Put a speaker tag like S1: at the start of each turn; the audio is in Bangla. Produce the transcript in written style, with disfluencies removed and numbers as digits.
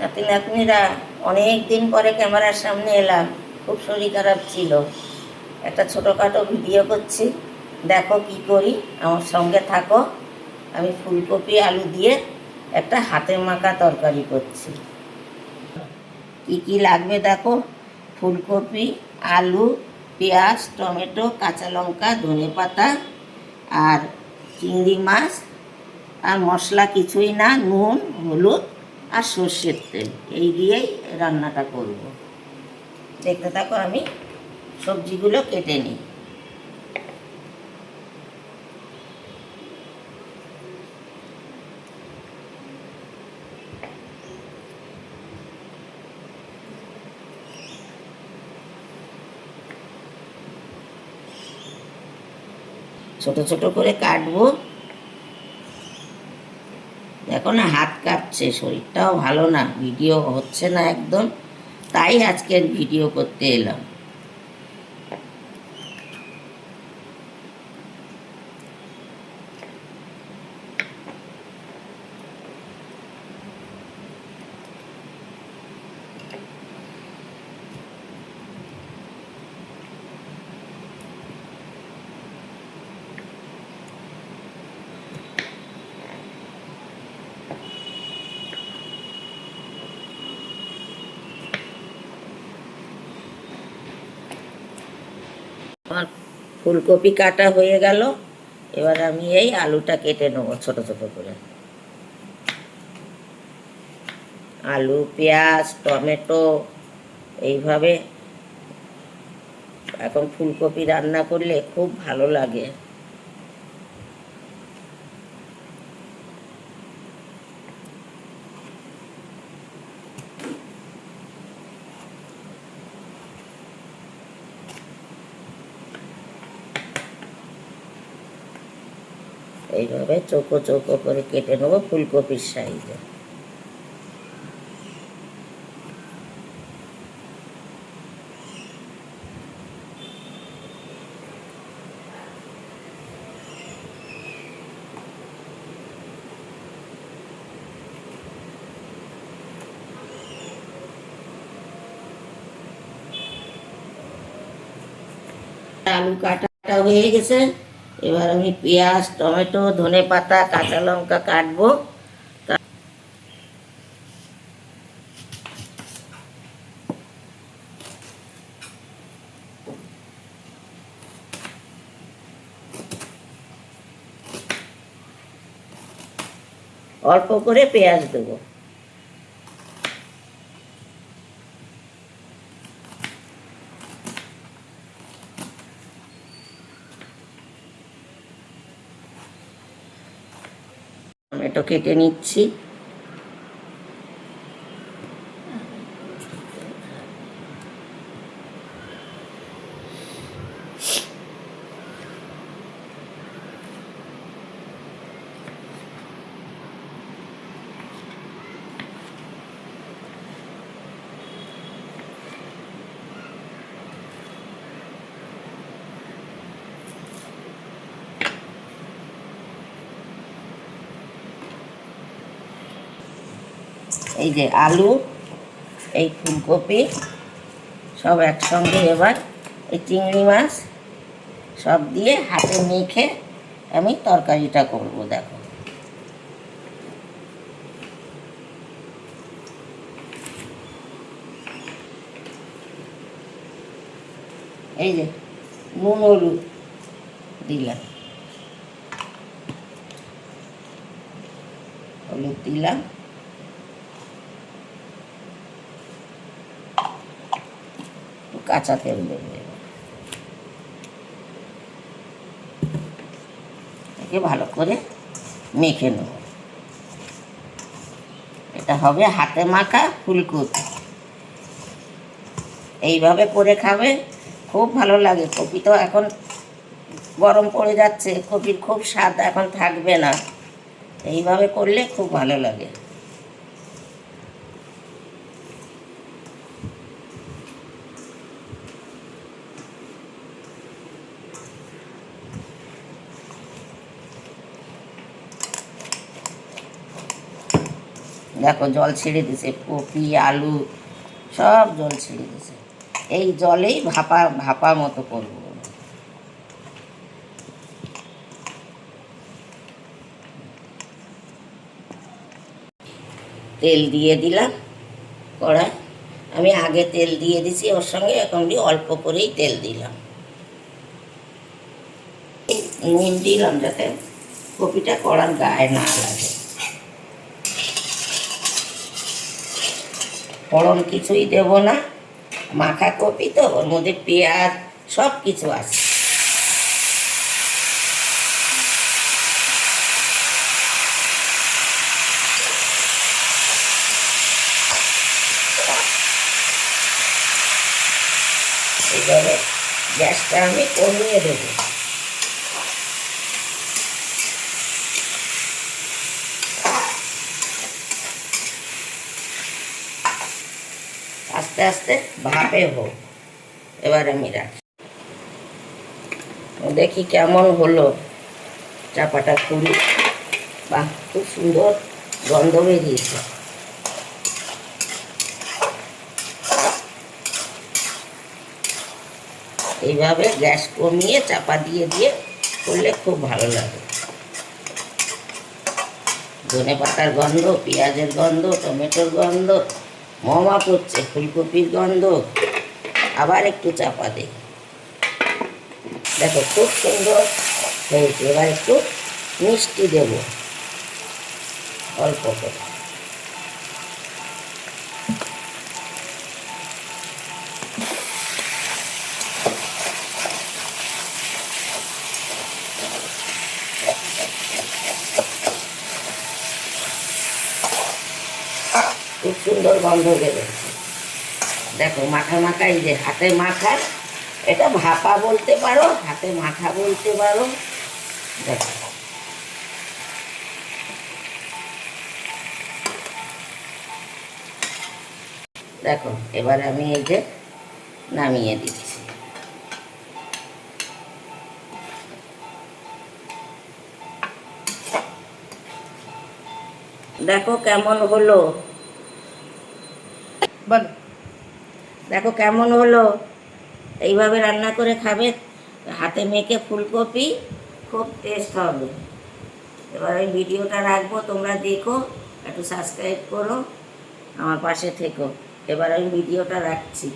S1: নাতি নাতনিরা, অনেক দিন পরে ক্যামেরার সামনে এলাম। খুব শরীর খারাপ ছিল। একটা ছোটোখাটো ভিডিও করছি, দেখো কি করি, আমার সঙ্গে থাকো। আমি ফুলকপি আলু দিয়ে একটা হাতে মাখা তরকারি করছি। কি কি লাগবে দেখো: ফুলকপি, আলু, পেঁয়াজ, টমেটো, কাঁচা লঙ্কা, ধনেপাতা আর চিংড়ি মাছ। আর মশলা কিছুই না, নুন, হলুদ আর সর্ষের তেল, এই দিয়েই রান্নাটা করব। দেখতে থাকো, আমি সবজিগুলো কেটে নিই। ছোট ছোট করে কাটবো। দেখো না, হাত কাঁপছে, শরীরটাও ভালো না, ভিডিও হচ্ছে না একদম, তাই আজকের ভিডিও করতে এলাম। আমার ফুলকপি কাটা হয়ে গেল। এবার আমি এই আলুটা কেটে নেবো ছোট ছোট করে। আলু, পেঁয়াজ, টমেটো, এইভাবে এখন ফুলকপি রান্না করলে খুব ভালো লাগে। এইভাবে চৌকো চৌকো করে কেটে নেবো ফুলকপির সাইজে। আলু কাটা হয়ে গেছে। এবার আমি পেঁয়াজ, টমেটো, ধনেপাতা, কাঁচা লঙ্কা কাটবো। অল্প করে পেঁয়াজ দেবো। টমেটো কেটে নিচ্ছি। এই যে আলু, এই ফুলকপি সব একসঙ্গে, এবার এই চিংড়ি মাছ সব দিয়ে হাতে মেখে আমি তরকারিটা করব। দেখো, এই যে নুন হলুদ দিলাম, হলুদ দিলাম, কাঁচা তেল দেবো। একে ভালো করে মেখে নেব। এটা হবে হাতে মাখা ফুলকপি। এইভাবে করে খাবে, খুব ভালো লাগে। কপি তো এখন গরম পড়ে যাচ্ছে, কপির খুব স্বাদ এখন থাকবে না। এইভাবে করলে খুব ভালো লাগে। দেখো জল ছেড়ে দিছে, কপি আলু সব জল ছেড়ে দিছে। এই জলেই ভাপা ভাপা মতো করবো। তেল দিয়ে দিলাম কড়াই, আমি আগে তেল দিয়ে দিছি ওর সঙ্গে, এখন অল্প করেই তেল দিলাম। নুন দিলাম যাতে কপিটা কড়ার গায়ে না লাগে। ফোড়ন কিছুই দেব না, মাখা কপি তো, ওর মধ্যে পেঁয়াজ সব কিছু আছে। এইভাবে গ্যাসটা আমি কমিয়ে দেবো। আস্তে আস্তে ভাপে হোক। এবার আমি রাখি, দেখি কেমন হলো। চাপাটা খুলি, বাহ খুব সুন্দর গন্ধ বেরিয়েছে। এইভাবে গ্যাস কমিয়ে চাপা দিয়ে দিয়ে করলে খুব ভালো লাগে। ধনে পাতার গন্ধ, পেঁয়াজের গন্ধ, টমেটোর গন্ধ মমা করছে, ফুলকপির গন্ধ। আবার একটু চাপা দিই, দেখো খুব সুন্দর হয়েছে। এবার একটু মিষ্টি দেব অল্প করে। খুব সুন্দর গন্ধ বেরোচ্ছে। দেখো মাখা মাখা, এই যে হাতে মাখা, এটা ভাপা বলতে পারো, হাতে মাখা বলতে পারো। দেখো দেখো এবার আমি এই যে নামিয়ে দিচ্ছি। দেখো কেমন হলো, বল দেখো কেমন হলো। এইভাবে রান্না করে খাবে, হাতে মেখে ফুলকপি, খুব টেস্ট হবে। এবার ওই ভিডিওটা রাখবো, তোমরা দেখো, একটু সাবস্ক্রাইব করো, আমার পাশে থেকো। এবার আমি ভিডিওটা রাখছি।